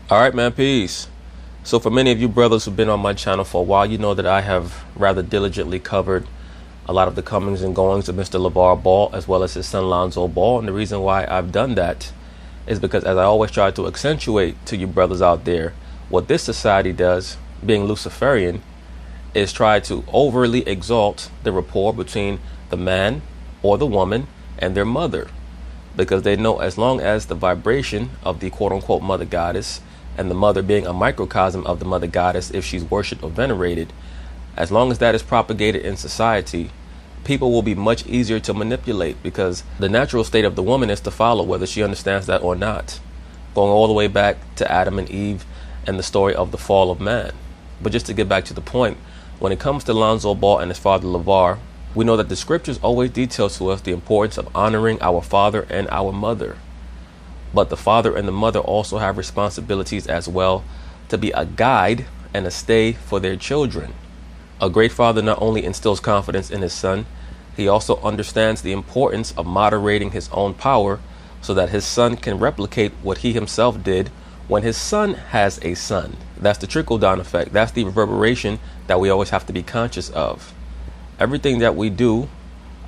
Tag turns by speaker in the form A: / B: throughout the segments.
A: All right, man, peace. So for many of you brothers who've been on my channel for a while, you know that I have rather diligently covered a lot of the comings and goings of Mr. Lavar Ball as well as his son Lonzo Ball. And the reason why I've done that is because, as I always try to accentuate to you brothers out there, what this society does, being Luciferian, is try to overly exalt the rapport between the man or the woman and their mother, because they know as long as the vibration of the quote-unquote mother goddess, and the mother being a microcosm of the mother goddess if she's worshipped or venerated, as long as that is propagated in society, people will be much easier to manipulate, because the natural state of the woman is to follow whether she understands that or not, going all the way back to Adam and Eve and the story of the fall of man. But just to get back to the point, when it comes to Lonzo Ball and his father Lavar, we know that the scriptures always detail to us the importance of honoring our father and our mother. But the father and the mother also have responsibilities as well to be a guide and a stay for their children. A great father not only instills confidence in his son, he also understands the importance of moderating his own power so that his son can replicate what he himself did when his son has a son. That's the trickle-down effect. That's the reverberation that we always have to be conscious of. Everything that we do,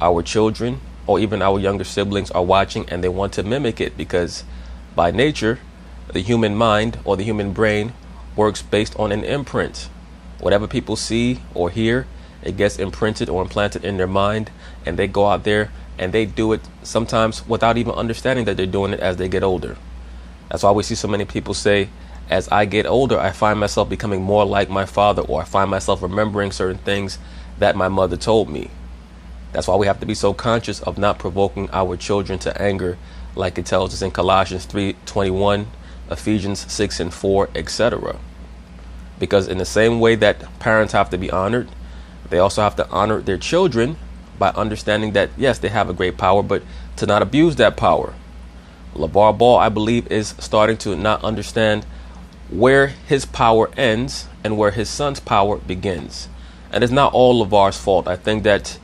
A: our children or even our younger siblings are watching, and they want to mimic it, because by nature, the human mind or the human brain works based on an imprint. Whatever people see or hear, it gets imprinted or implanted in their mind, and they go out there and they do it sometimes without even understanding that they're doing it as they get older. That's why we see so many people say, as I get older, I find myself becoming more like my father, or I find myself remembering certain things that my mother told me. That's why we have to be so conscious of not provoking our children to anger, like it tells us in Colossians 3:21, Ephesians 6:4, etc. Because in the same way that parents have to be honored, they also have to honor their children by understanding that, yes, they have a great power, but to not abuse that power. Lavar Ball, I believe, is starting to not understand where his power ends and where his son's power begins. And it's not all Lavar's fault. I think that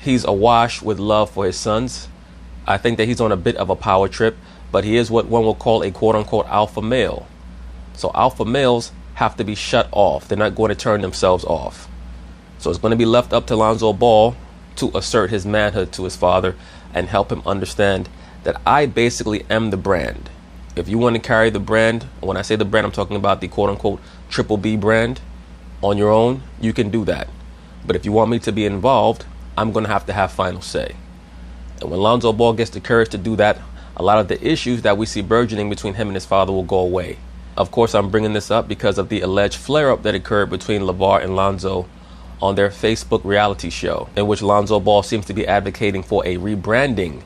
A: he's awash with love for his sons. I think that he's on a bit of a power trip, but he is what one will call a quote-unquote alpha male. So alpha males have to be shut off. They're not going to turn themselves off. So it's going to be left up to Lonzo Ball to assert his manhood to his father and help him understand that I basically am the brand. If you want to carry the brand, when I say the brand, I'm talking about the quote-unquote triple B brand on your own, you can do that. But if you want me to be involved, I'm going to have final say. And when Lonzo Ball gets the courage to do that, a lot of the issues that we see burgeoning between him and his father will go away. Of course, I'm bringing this up because of the alleged flare-up that occurred between Lavar and Lonzo on their Facebook reality show, in which Lonzo Ball seems to be advocating for a rebranding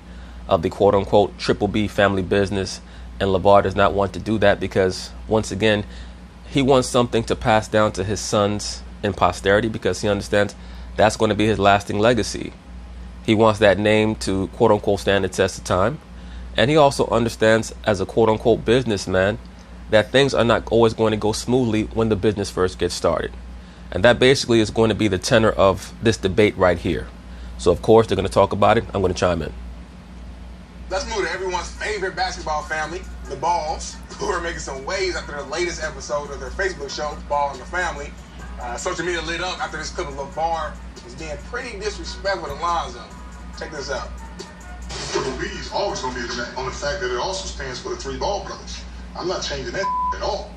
A: of the quote-unquote triple B family business. And Lavar does not want to do that because, once again, he wants something to pass down to his sons in posterity, because he understands that's going to be his lasting legacy. He wants that name to quote-unquote stand the test of time. And he also understands, as a quote-unquote businessman, that things are not always going to go smoothly when the business first gets started. And that basically is going to be the tenor of this debate right here. So, of course, they're going to talk about it. I'm going to chime in.
B: Let's move to everyone's favorite basketball family, the Balls, who are making some waves after the latest episode of their Facebook show, Ball and the Family. Social media lit up after this clip of Lavar was being pretty disrespectful to Lonzo. Check this out.
C: Triple B is always going to be on the fact that it also stands for the three Ball brothers. I'm not changing that at all.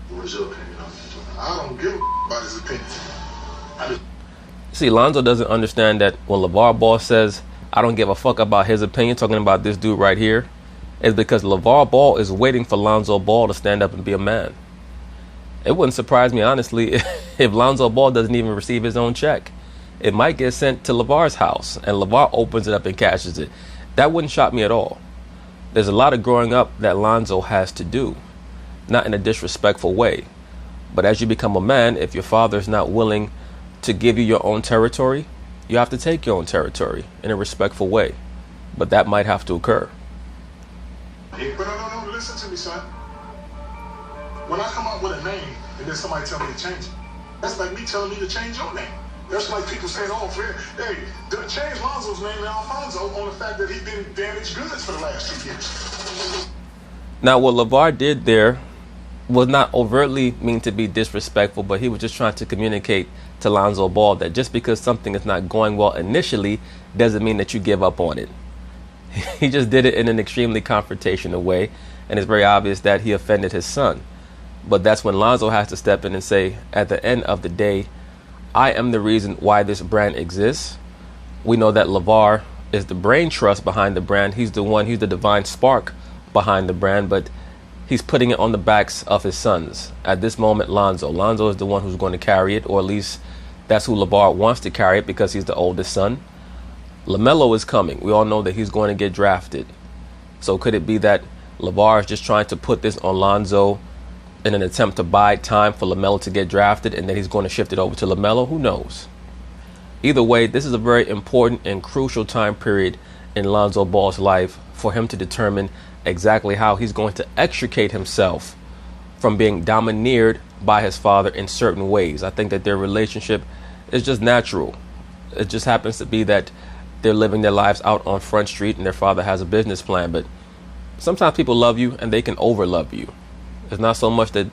C: What's your opinion on that? I don't give a about his opinion.
A: See, Lonzo doesn't understand that when Lavar Ball says, I don't give a fuck about his opinion, talking about this dude right here, is because Lavar Ball is waiting for Lonzo Ball to stand up and be a man. It wouldn't surprise me, honestly, if Lonzo Ball doesn't even receive his own check. It might get sent to Lavar's house, and Lavar opens it up and cashes it. That wouldn't shock me at all. There's a lot of growing up that Lonzo has to do, not in a disrespectful way. But as you become a man, if your father is not willing to give you your own territory, you have to take your own territory in a respectful way. But that might have to occur.
C: Hey, but no, listen to me, son. When I come up with a name and then somebody tell me to change it, that's like me telling me to change your name. That's like people saying, oh, hey, change Lonzo's name to Alfonso on the fact that he's been damaged goods for the last 2 years.
A: Now, what Lavar did there was not overtly mean to be disrespectful, but he was just trying to communicate to Lonzo Ball that just because something is not going well initially doesn't mean that you give up on it. He just did it in an extremely confrontational way, and it's very obvious that he offended his son. But that's when Lonzo has to step in and say, at the end of the day, I am the reason why this brand exists. We know that Lavar is the brain trust behind the brand. He's the divine spark behind the brand, but he's putting it on the backs of his sons. At this moment, Lonzo is the one who's going to carry it, or at least that's who Lavar wants to carry it because he's the oldest son. LaMelo is coming. We all know that he's going to get drafted. So could it be that Lavar is just trying to put this on Lonzo in an attempt to buy time for LaMelo to get drafted, and then he's going to shift it over to LaMelo? Who knows? Either way, this is a very important and crucial time period in Lonzo Ball's life for him to determine exactly how he's going to extricate himself from being domineered by his father in certain ways. I think that their relationship is just natural. It just happens to be that they're living their lives out on Front Street and their father has a business plan. But sometimes people love you and they can overlove you. It's not so much that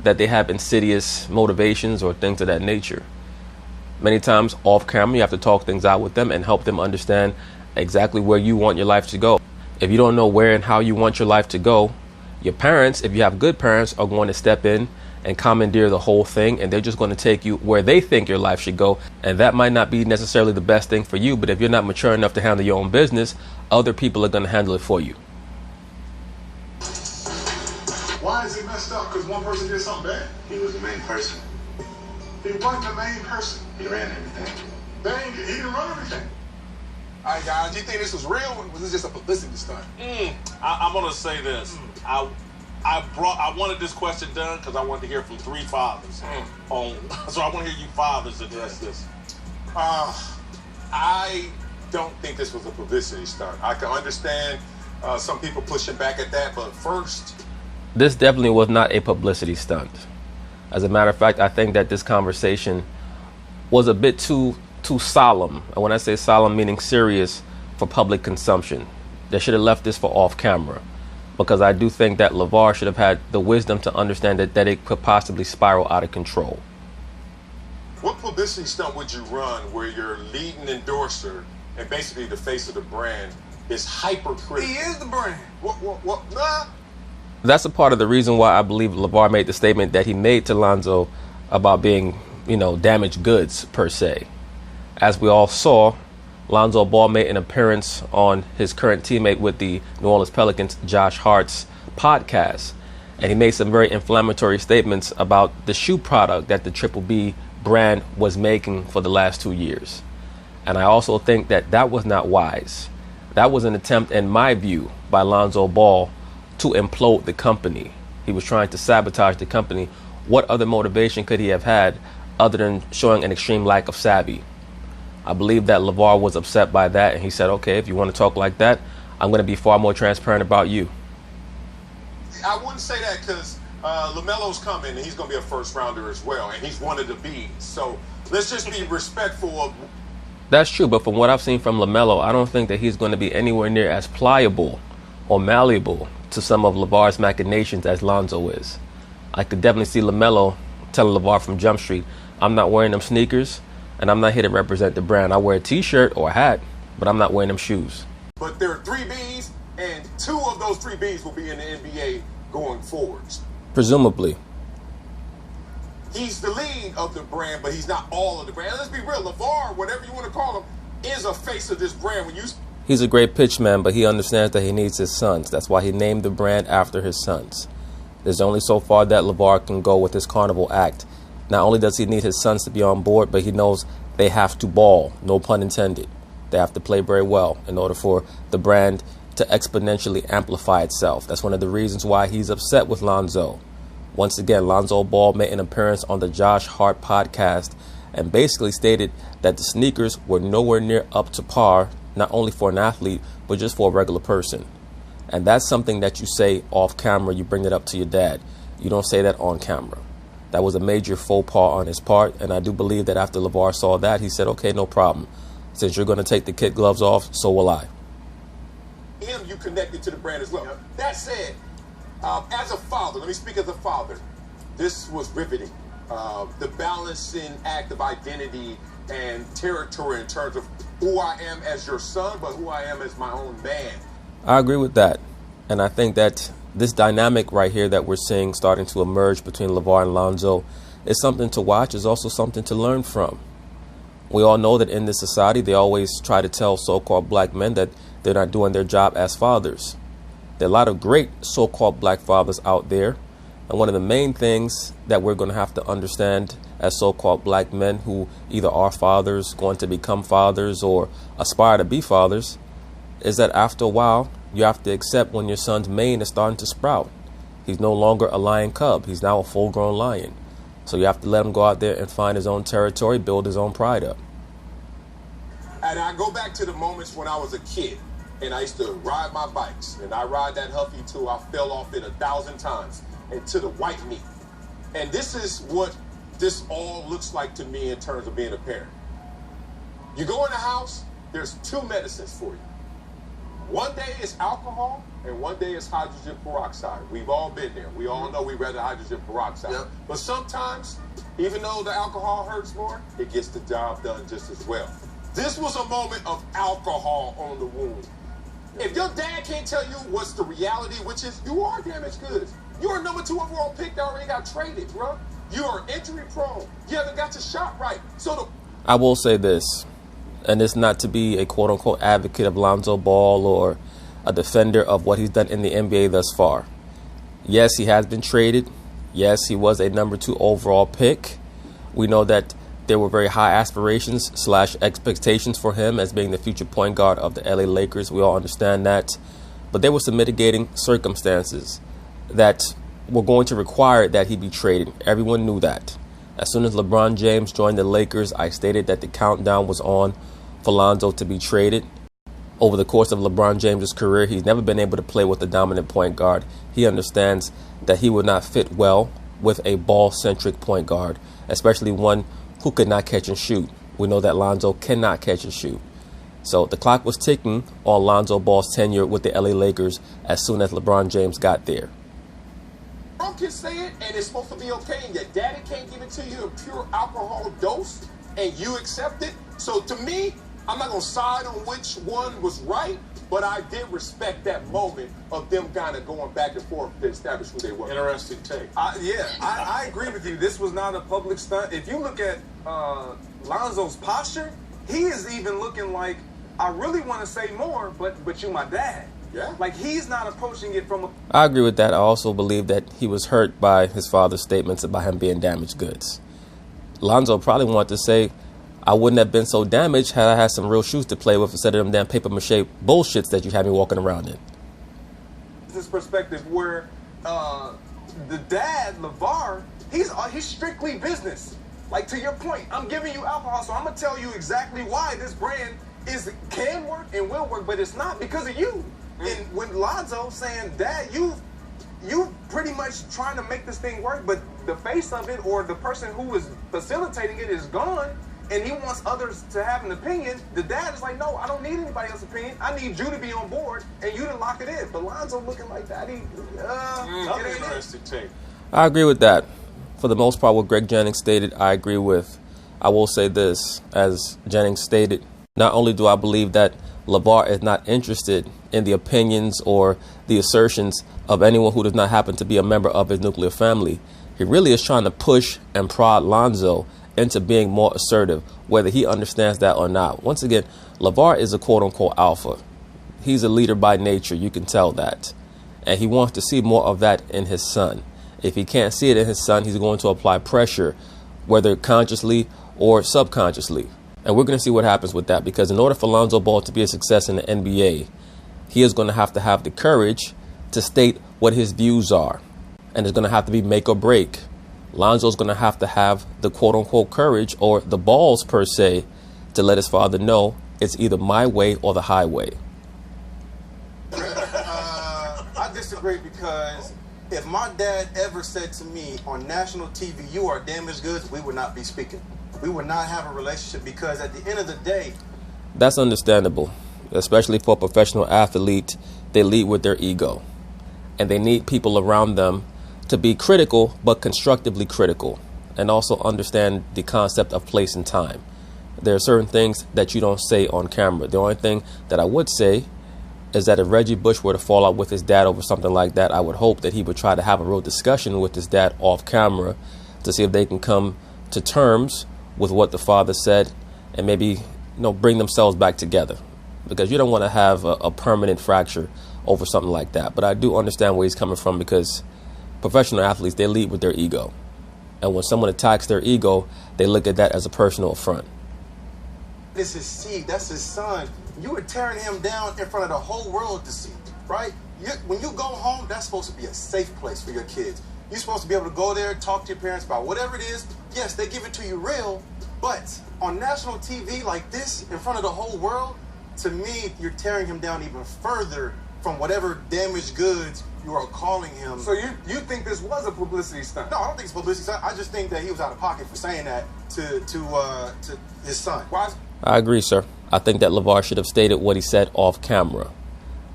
A: they have insidious motivations or things of that nature. Many times off camera, you have to talk things out with them and help them understand exactly where you want your life to go. If you don't know where and how you want your life to go, your parents, if you have good parents, are going to step in and commandeer the whole thing, and they're just going to take you where they think your life should go. And that might not be necessarily the best thing for you, but if you're not mature enough to handle your own business, other people are going to handle it for you.
C: Why is he messed up? Because one person did something bad?
D: He was the main person.
C: He wasn't the main person.
D: He ran everything.
C: He didn't run everything.
B: All right, guys, do you think this was real, or was this just a publicity stunt?
E: I'm gonna say this. I wanted this question done because I wanted to hear from three fathers. So I want to hear you fathers address this.
F: I don't think this was a publicity stunt. I can understand some people pushing back at that, but first,
A: this definitely was not a publicity stunt. As a matter of fact, I think that this conversation was a bit too solemn. And when I say solemn, meaning serious, for public consumption. They should have left this for off camera, because I do think that Lavar should have had the wisdom to understand that it could possibly spiral out of control.
F: what publicity stunt would you run where your leading endorser and basically the face of the brand is hypercritical?
B: He is the brand.
F: What? Nah.
A: That's a part of the reason why I believe Lavar made the statement that he made to Lonzo about being, damaged goods per se. As we all saw, Lonzo Ball made an appearance on his current teammate with the New Orleans Pelicans, Josh Hart's podcast. And he made some very inflammatory statements about the shoe product that the Triple B brand was making for the last 2 years. And I also think that was not wise. That was an attempt, in my view, by Lonzo Ball to implode the company. He was trying to sabotage the company. What other motivation could he have had other than showing an extreme lack of savvy? I believe that Lavar was upset by that, and he said, okay, if you want to talk like that, I'm going to be far more transparent about you.
F: I wouldn't say that because LaMelo's coming, and he's going to be a first rounder as well, and he's one of the Bs. So let's just be respectful of...
A: That's true, but from what I've seen from LaMelo, I don't think that he's going to be anywhere near as pliable or malleable to some of Lavar's machinations as Lonzo is. I could definitely see LaMelo telling Lavar from Jump Street, I'm not wearing them sneakers, and I'm not here to represent the brand. I wear a t-shirt or a hat, but I'm not wearing them shoes.
F: But there are 3 Bs, and 2 of those 3 Bs will be in the NBA going forwards.
A: Presumably.
F: He's the lead of the brand, but he's not all of the brand. Let's be real, Lavar, whatever you want to call him, is a face of this brand.
A: He's a great pitchman, but he understands that he needs his sons. That's why he named the brand after his sons. There's only so far that Lavar can go with his carnival act. Not only does he need his sons to be on board, but he knows they have to ball, no pun intended. They have to play very well in order for the brand to exponentially amplify itself. That's one of the reasons why he's upset with Lonzo. Once again, Lonzo Ball made an appearance on the Josh Hart podcast and basically stated that the sneakers were nowhere near up to par, not only for an athlete, but just for a regular person. And that's something that you say off camera. You bring it up to your dad. You don't say that on camera. That was a major faux pas on his part, and I do believe that after Lavar saw that, he said, okay, no problem. Since you're going to take the kid gloves off, so will I.
F: You connected to the brand as well. That said, As a father, let me speak as a father. This was riveting. The balancing act of identity and territory in terms of who I am as your son, but who I am as my own man.
A: I agree with that. And I think that this dynamic right here that we're seeing starting to emerge between Lavar and Lonzo is something to watch, is also something to learn from. We all know that in this society, they always try to tell so-called black men that they're not doing their job as fathers. There are a lot of great so-called black fathers out there. And one of the main things that we're going to have to understand as so-called black men who either are fathers, going to become fathers, or aspire to be fathers, is that after a while, you have to accept when your son's mane is starting to sprout. He's no longer a lion cub. He's now a full-grown lion. So you have to let him go out there and find his own territory, build his own pride up.
F: And I go back to the moments when I was a kid and I used to ride my bikes, and I ride that Huffy too. I fell off it 1,000 times into the white meat. And this is what this all looks like to me in terms of being a parent. You go in the house, there's 2 medicines for you. One day it's alcohol, and one day it's hydrogen peroxide. We've all been there. We all know we'd rather hydrogen peroxide. Yep. But sometimes, even though the alcohol hurts more, it gets the job done just as well. This was a moment of alcohol on the wound. If your dad can't tell you what's the reality, which is you are damaged goods. You're a number 2 overall pick that already got traded, bro. You are injury prone. You haven't got your shot right.
A: I will say this, and it's not to be a quote-unquote advocate of Lonzo Ball or a defender of what he's done in the NBA thus far. Yes, he has been traded. Yes, he was a number 2 overall pick. We know that there were very high aspirations / expectations for him as being the future point guard of the LA Lakers. We all understand that. But there were some mitigating circumstances that were going to require that he be traded. Everyone knew that. As soon as LeBron James joined the Lakers, I stated that the countdown was on for Lonzo to be traded. Over the course of LeBron James' career, he's never been able to play with a dominant point guard. He understands that he would not fit well with a ball-centric point guard, especially one who could not catch and shoot. We know that Lonzo cannot catch and shoot. So the clock was ticking on Lonzo Ball's tenure with the LA Lakers as soon as LeBron James got there.
F: Mom can say it, and it's supposed to be okay, and your daddy can't give it to you in pure alcohol dose, and you accept it. So to me, I'm not going to side on which one was right, but I did respect that moment of them kind of going back and forth to establish who they were.
E: Interesting take.
G: I agree with you. This was not a public stunt. If you look at Lonzo's posture, he is even looking like, I really want to say more, but you my dad.
F: Yeah.
G: Like, he's not approaching it from a...
A: I agree with that. I also believe that he was hurt by his father's statements about him being damaged goods. Lonzo probably wanted to say, I wouldn't have been so damaged had I had some real shoes to play with instead of them damn paper mache bullshits that you had me walking around in.
G: This perspective where the dad, Lavar, he's strictly business. Like, to your point, I'm giving you alcohol, so I'm going to tell you exactly why this brand can work and will work, but it's not because of you. And when Lonzo saying, Dad, you pretty much trying to make this thing work, but the face of it or the person who is facilitating it is gone, and he wants others to have an opinion, the dad is like, no, I don't need anybody else's opinion. I need you to be on board and you to lock it in. But Lonzo looking like that,
E: Interesting take.
A: I agree with that. For the most part, what Greg Jennings stated, I agree with. I will say this, as Jennings stated, not only do I believe that Lavar is not interested in the opinions or the assertions of anyone who does not happen to be a member of his nuclear family, he really is trying to push and prod Lonzo into being more assertive, whether he understands that or not. Once again, Lavar is a quote-unquote alpha. He's a leader by nature. You can tell that. And he wants to see more of that in his son. If he can't see it in his son, he's going to apply pressure, whether consciously or subconsciously. And we're going to see what happens with that, because in order for Lonzo Ball to be a success in the NBA, he is going to have the courage to state what his views are. And it's going to have to be make or break. Lonzo's going to have the quote-unquote courage, or the balls per se, to let his father know it's either my way or the highway.
H: I disagree, because if my dad ever said to me on national TV, you are damaged goods, we would not be speaking. We would not have a relationship, because at the end of the day...
A: That's understandable, especially for a professional athlete. They lead with their ego. and they need people around them to be critical, but constructively critical, and also understand the concept of place and time. There are certain things that you don't say on camera. The only thing that I would say is that if Reggie Bush were to fall out with his dad over something like that, I would hope that he would try to have a real discussion with his dad off camera to see if they can come to terms with what the father said and maybe, bring themselves back together, because you don't want to have a permanent fracture over something like that. But I do understand where he's coming from, because professional athletes, they lead with their ego. And when someone attacks their ego, they look at that as a personal affront.
H: This is Steve. That's his son. You were tearing him down in front of the whole world to see, right? When you go home, that's supposed to be a safe place for your kids. You're supposed to be able to go there, talk to your parents about whatever it is. Yes, they give it to you real, but on national TV like this, in front of the whole world, to me, you're tearing him down even further from whatever damaged goods you are calling him.
G: So you think this was a publicity stunt?
H: No, I don't think it's publicity stunt. I just think that he was out of pocket for saying that to his son.
G: Why?
A: I agree, sir. I think that Lavar should have stated what he said off camera.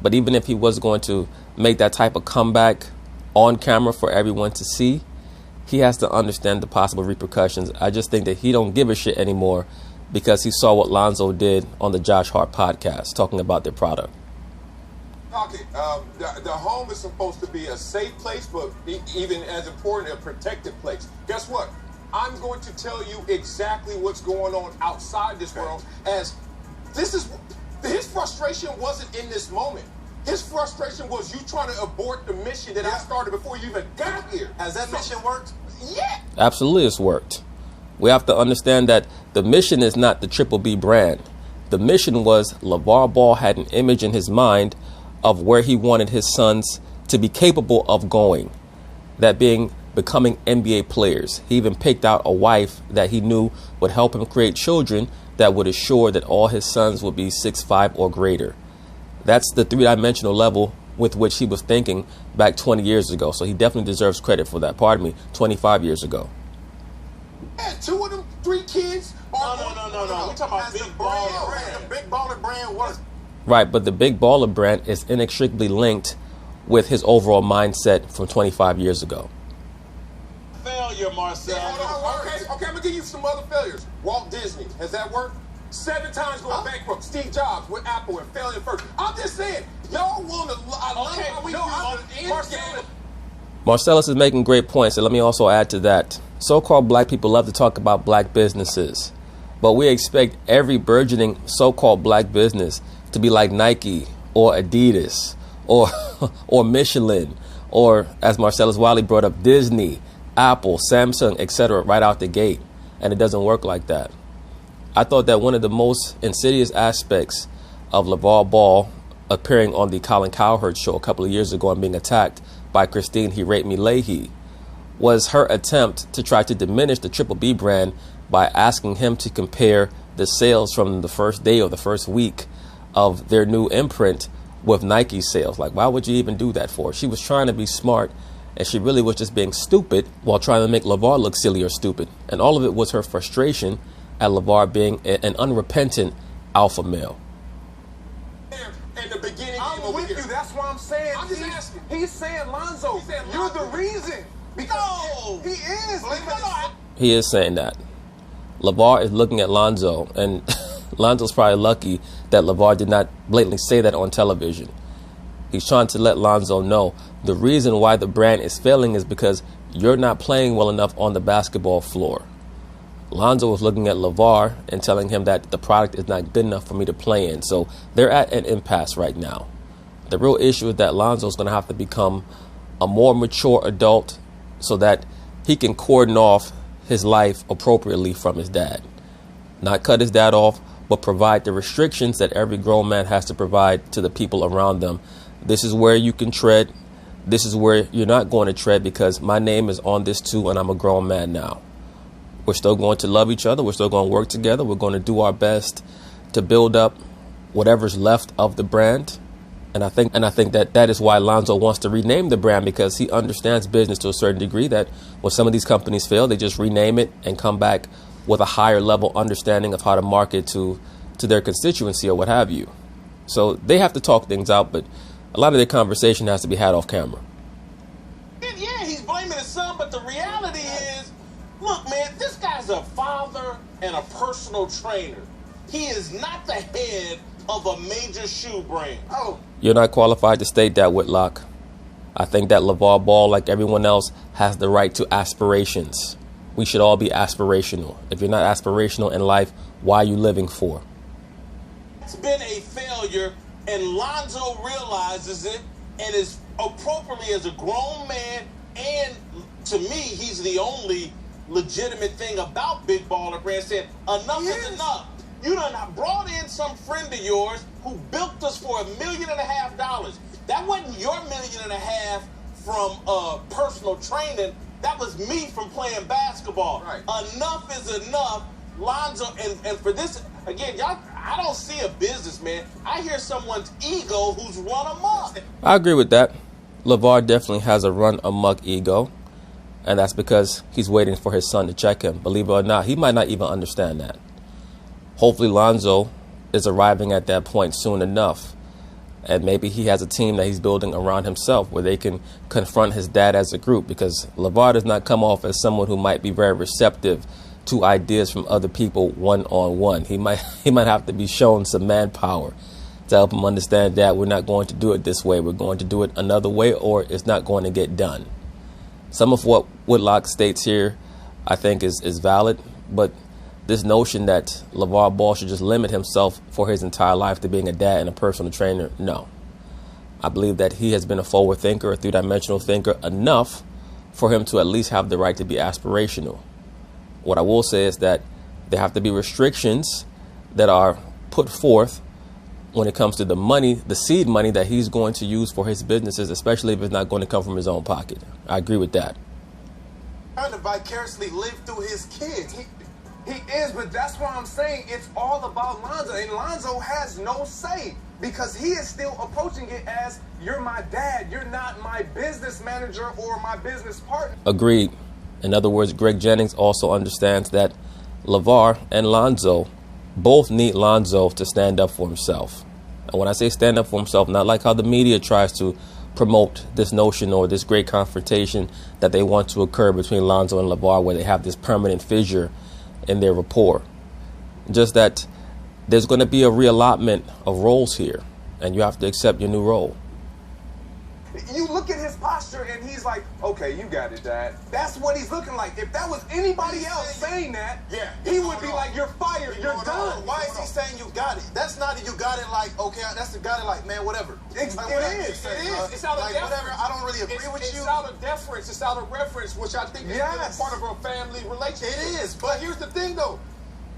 A: But even if he was going to make that type of comeback on camera for everyone to see, he has to understand the possible repercussions. I just think that he don't give a shit anymore because he saw what Lonzo did on the Josh Hart podcast talking about their product.
F: Okay, the home is supposed to be a safe place, but even as important, a protected place. Guess what? I'm going to tell you exactly what's going on outside this world, as this is his frustration wasn't in this moment. His frustration was you trying to abort the mission that I started before you even got here.
H: Has that mission worked?
F: Yeah.
A: Absolutely, it's worked. We have to understand that the mission is not the Triple B brand. The mission was LaVar Ball had an image in his mind of where he wanted his sons to be capable of going, that being becoming NBA players. He even picked out a wife that he knew would help him create children that would assure that all his sons would be 6'5" or greater. That's the three-dimensional level with which he was thinking back 20 years ago. So he definitely deserves credit for that. 25 years ago.
F: Yeah, 2 of them 3 kids.
E: No. We're talking about Big Baller Brand.
H: The Big Baller Brand was.
A: Right, but the Big Baller brand is inextricably linked with his overall mindset from 25 years ago.
E: Failure, Marcel.
F: Okay, I'm gonna give you some other failures. Walt Disney, has that worked? 7 times going bankrupt. Steve Jobs with Apple and failing first. I'm just saying, y'all want to.
A: Marcellus is making great points, and let me also add to that. So-called black people love to talk about black businesses, but we expect every burgeoning so-called black business to be like Nike or Adidas or Michelin, or, as Marcellus Wiley brought up, Disney, Apple, Samsung, etc. right out the gate. And it doesn't work like that. I thought that one of the most insidious aspects of LaVar Ball appearing on the Colin Cowherd show a couple of years ago and being attacked by Christine He Raped Me Leahy was her attempt to try to diminish the Triple B brand by asking him to compare the sales from the first day or the first week of their new imprint with Nike sales. Like, why would you even do that for? She was trying to be smart, and she really was just being stupid while trying to make LaVar look silly or stupid. And all of it was her frustration at LaVar being an unrepentant alpha male.
F: In the beginning,
G: I'm with you. That's why I'm saying.
F: I'm just asking.
G: He's saying, Lonzo, you're the reason. Because he is.
A: He is saying that. LaVar is looking at Lonzo, and Lonzo's probably lucky that LaVar did not blatantly say that on television. He's trying to let Lonzo know the reason why the brand is failing is because you're not playing well enough on the basketball floor. Lonzo was looking at LaVar and telling him that the product is not good enough for me to play in. So they're at an impasse right now. The real issue is that Lonzo's going to have to become a more mature adult so that he can cordon off his life appropriately from his dad. Not cut his dad off, but provide the restrictions that every grown man has to provide to the people around them. This is where you can tread. This is where you're not going to tread because my name is on this too, and I'm a grown man now. We're still going to love each other. We're still going to work together. We're going to do our best to build up whatever's left of the brand. And I think that is why Lonzo wants to rename the brand, because he understands business to a certain degree, that when some of these companies fail, they just rename it and come back with a higher level understanding of how to market to their constituency or what have you. So they have to talk things out, but a lot of their conversation has to be had off camera.
E: Look, man, this guy's a father and a personal trainer. He is not the head of a major shoe brand.
G: Oh,
A: You're not qualified to state that, Whitlock. I think that LaVar Ball, like everyone else, has the right to aspirations. We should all be aspirational. If you're not aspirational in life, why are you living for?
E: It's been a failure, and Lonzo realizes it and is appropriately as a grown man, and to me, he's the only legitimate thing about Big Baller Brand, said enough is enough. You done brought in some friend of yours who bilked us for $1.5 million. That wasn't your $1.5 million from personal training. That was me from playing basketball.
G: Right.
E: Enough is enough. Lonzo, and for this, again, y'all, I don't see a businessman. I hear someone's ego who's run amok.
A: I agree with that. LaVar definitely has a run amok ego, and that's because he's waiting for his son to check him. Believe it or not, he might not even understand that. Hopefully Lonzo is arriving at that point soon enough, and maybe he has a team that he's building around himself where they can confront his dad as a group, because LaVar does not come off as someone who might be very receptive to ideas from other people one-on-one. He might have to be shown some manpower to help him understand that we're not going to do it this way. We're going to do it another way, or it's not going to get done. Some of what Whitlock states here, I think, is valid, but this notion that LaVar Ball should just limit himself for his entire life to being a dad and a personal trainer, no. I believe that he has been a forward thinker, a three-dimensional thinker enough for him to at least have the right to be aspirational. What I will say is that there have to be restrictions that are put forth when it comes to the money, the seed money that he's going to use for his businesses, especially if it's not going to come from his own pocket. I agree with that.
H: Trying to vicariously live through his kids.
G: he is, but that's why I'm saying it's all about Lonzo, and Lonzo has no say because he is still approaching it as, you're my dad, you're not my business manager or my business partner.
A: Agreed. In other words, Greg Jennings also understands that LaVar and Lonzo both need Lonzo to stand up for himself. And when I say stand up for himself, not like how the media tries to promote this notion or this great confrontation that they want to occur between Lonzo and LaVar, where they have this permanent fissure in their rapport. Just that there's going to be a reallotment of roles here, and you have to accept your new role.
G: You look at his posture and he's like, okay, you got it, Dad. That's what he's looking like. If that was anybody else saying that, he would be like, you're fired, you're done.
H: Why is he saying you got it? That's not you got it like, okay, that's the got it like, man, whatever.
G: It is. It's out of
H: like,
G: deference.
H: whatever, I don't really agree with you.
B: It's out of deference. It's out of reference, which I think is part of a family relationship.
H: It is,
B: But here's the thing, though.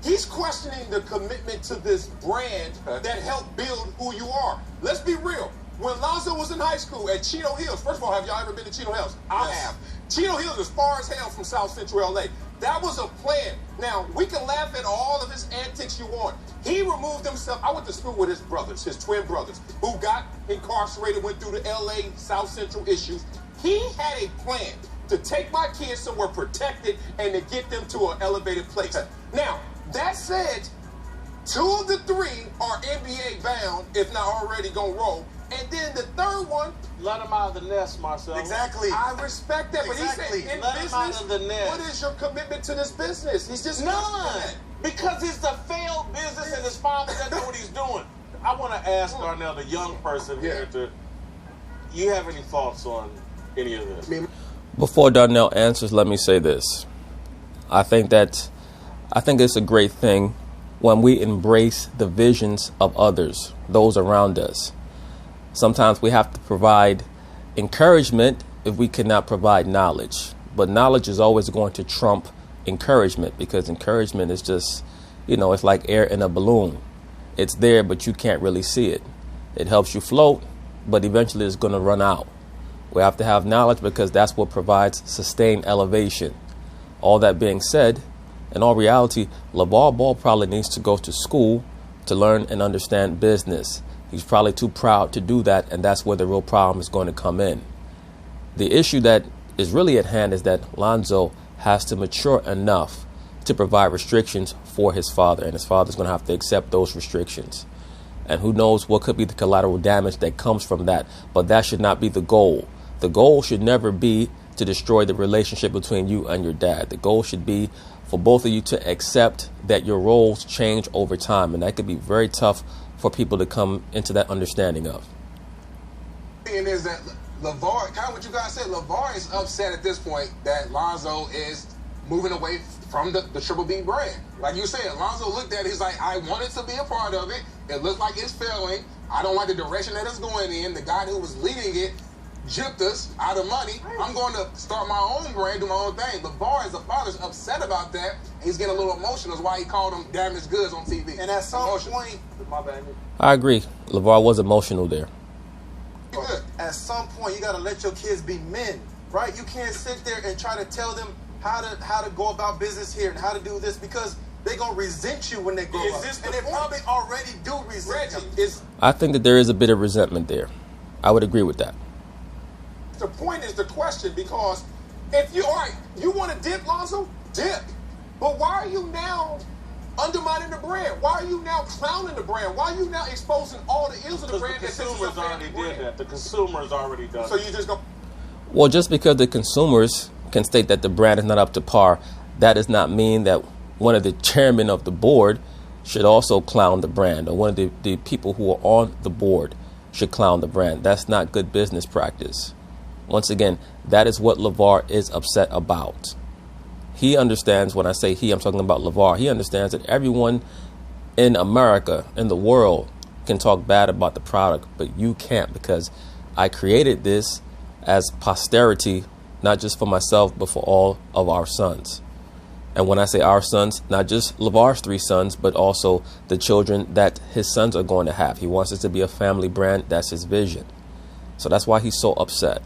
B: He's questioning the commitment to this brand that helped build who you are. Let's be real. When Lonzo was in high school at Chino Hills, first of all, have y'all ever been to Chino Hills? I have. Chino Hills is far as hell from South Central LA. That was a plan. Now, we can laugh at all of his antics you want. He removed himself. I went to school with his brothers, his twin brothers, who got incarcerated, went through the LA South Central issues. He had a plan to take my kids somewhere protected and to get them to an elevated place. Now, that said, 2 of the 3 are NBA bound, if not already gonna roll. And then the third one,
E: Let him out of the nest, Marcel.
H: Exactly.
B: I respect that, but
H: Exactly.
B: he said in
E: Let him out
B: business,
E: of the nest.
B: what is your commitment to this business? He's just
E: None. Because it's a failed business and his father doesn't know what he's doing. I want to ask Darnell, the young person here, you have any thoughts on any of this?
A: Before Darnell answers, let me say this. I think it's a great thing when we embrace the visions of others, those around us. Sometimes we have to provide encouragement if we cannot provide knowledge. But knowledge is always going to trump encouragement, because encouragement is just, it's like air in a balloon. It's there, but you can't really see it. It helps you float, but eventually it's going to run out. We have to have knowledge because that's what provides sustained elevation. All that being said, in all reality, LaVar Ball probably needs to go to school to learn and understand business. He's probably too proud to do that, and that's where the real problem is going to come in. The issue that is really at hand is that Lonzo has to mature enough to provide restrictions for his father, and his father's going to have to accept those restrictions. And who knows what could be the collateral damage that comes from that, but that should not be the goal. The goal should never be to destroy the relationship between you and your dad. The goal should be for both of you to accept that your roles change over time, and that could be very tough for people to come into that understanding of.
B: And is that Lavar, kind of what you guys said, Lavar is upset at this point that Lonzo is moving away from the Triple B brand. Like you said, Lonzo looked at it, he's like, I wanted to be a part of it. It looks like it's failing. I don't like the direction that it's going in. The guy who was leading it gypped us out of money. I'm going to start my own brand, do my own thing. Lavar, as a father, is upset about that. He's getting a little emotional. That's why he called him damaged goods on TV.
H: And at some point,
G: My bad.
A: I agree. Lavar was emotional there.
B: Good.
H: at some point, you got to let your kids be men, right? You can't sit there and try to tell them how to go about business here and how to do this, because they're going to resent you when they grow up. And they probably already do resent you.
A: I think that there is a bit of resentment there. I would agree with that.
F: The point is the question, because if you, all right, you want to dip, Lonzo? Dip. But why are you now undermining the brand? Why are you now clowning the brand? Why are you now exposing all the ills of the brand?
E: The consumers already did that. The consumers already done
F: So
E: it.
F: you just go,
A: Well, just because the consumers can state that the brand is not up to par, that does not mean that one of the chairmen of the board should also clown the brand, or one of the people who are on the board should clown the brand. That's not good business practice. Once again, that is what Lavar is upset about. He understands, when I say he, I'm talking about Lavar. He understands that everyone in America, in the world, can talk bad about the product, but you can't, because I created this as posterity, not just for myself, but for all of our sons. And when I say our sons, not just Lavar's 3 sons, but also the children that his sons are going to have. He wants it to be a family brand. That's his vision. So that's why he's so upset.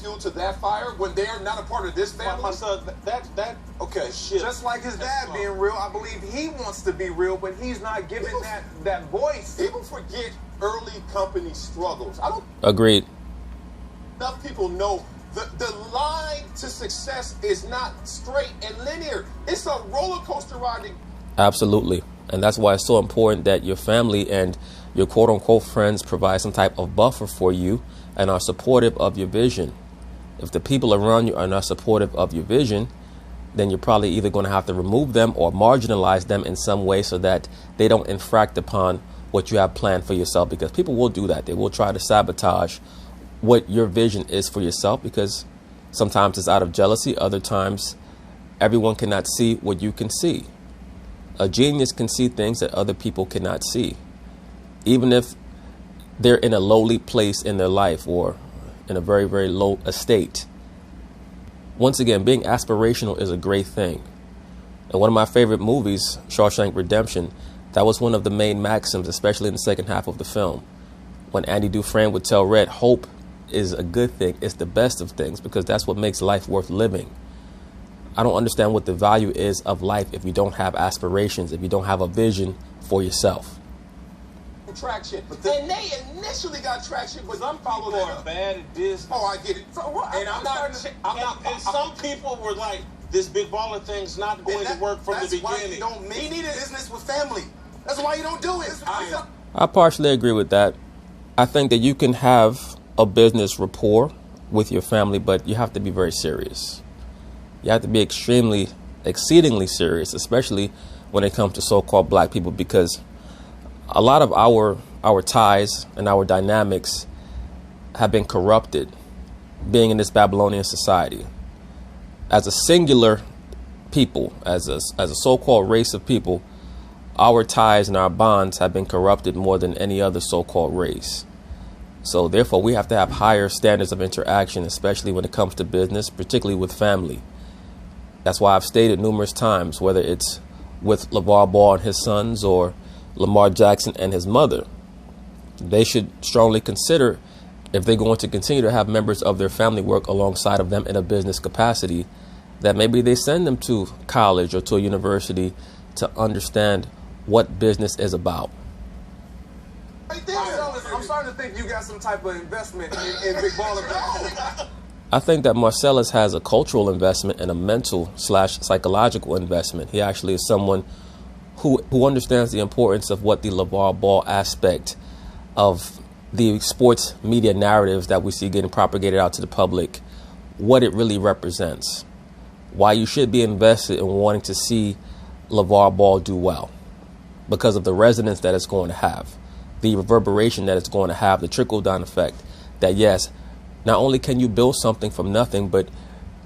F: fuel to that fire when they're not a part of this family?
E: My son, that
F: Okay.
E: shit.
G: Just like his dad being real, I believe he wants to be real, but he's not giving that voice.
F: People forget early company struggles. I don't
A: Agreed.
F: enough people know the line to success is not straight and linear. It's a roller coaster ride.
A: Absolutely. And that's why it's so important that your family and your quote unquote friends provide some type of buffer for you and are supportive of your vision. If the people around you are not supportive of your vision, then you're probably either going to have to remove them or marginalize them in some way so that they don't infract upon what you have planned for yourself, because people will do that. They will try to sabotage what your vision is for yourself, because sometimes it's out of jealousy. Other times everyone cannot see what you can see. A genius can see things that other people cannot see, even if they're in a lowly place in their life or in a very, very low estate. Once again, being aspirational is a great thing. And one of my favorite movies, Shawshank Redemption, that was one of the main maxims, especially in the second half of the film. When Andy Dufresne would tell Red, hope is a good thing. It's the best of things, because that's what makes life worth living. I don't understand what the value is of life if you don't have aspirations, if you don't have a vision for yourself.
F: Traction. And they initially got traction, but
E: Some people are bad at this.
F: Oh, I get it. And I'm not.
E: And some people were like, this big baller thing's not going to work from the
H: That's why you
E: beginning.
H: don't make business with family. That's why you don't do it.
A: I partially agree with that. I think that you can have a business rapport with your family, but you have to be very serious. You have to be exceedingly serious, especially when it comes to so-called black people, because a lot of our ties and our dynamics have been corrupted being in this Babylonian society. As a singular people, as a so-called race of people, our ties and our bonds have been corrupted more than any other so-called race. So therefore, we have to have higher standards of interaction, especially when it comes to business, particularly with family. That's why I've stated numerous times, whether it's with LeVar Ball and his sons or Lamar Jackson and his mother, they should strongly consider, if they're going to continue to have members of their family work alongside of them in a business capacity, that maybe they send them to college or to a university to understand what business is about.
G: I'm starting to think you got some type of investment in Big Baller.
A: I think that Marcellus has a cultural investment and a mental/psychological investment. He actually is someone who understands the importance of what the LeVar Ball aspect of the sports media narratives that we see getting propagated out to the public, what it really represents, why you should be invested in wanting to see LaVar Ball do well, because of the resonance that it's going to have, the reverberation that it's going to have, the trickle-down effect, that yes, not only can you build something from nothing, but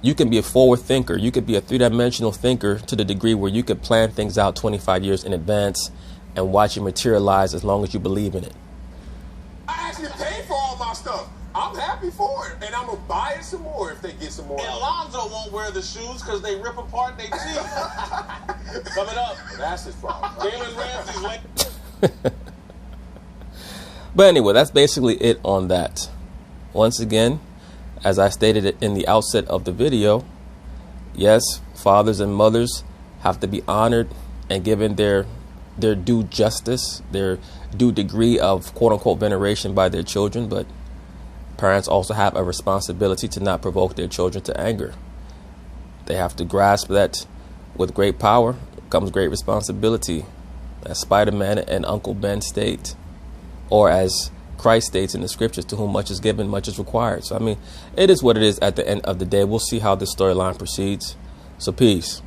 A: you can be a forward thinker. You could be a three-dimensional thinker to the degree where you could plan things out 25 years in advance and watch it materialize as long as you believe in it.
F: I actually paid for all my stuff. I'm happy for it, and I'm gonna buy it some more if they get some more.
E: And Lonzo won't wear the shoes because they rip apart their teeth. Coming up,
F: That's his problem.
E: Jalen Ramsey's late.
A: But anyway, that's basically it on that. Once again, as I stated it in the outset of the video, yes, fathers and mothers have to be honored and given their due justice, their due degree of quote-unquote veneration by their children, but parents also have a responsibility to not provoke their children to anger. They have to grasp that with great power comes great responsibility, as Spider-Man and Uncle Ben state, or as Christ states in the scriptures, to whom much is given, much is required. So, I mean, it is what it is at the end of the day. We'll see how this storyline proceeds. So, peace.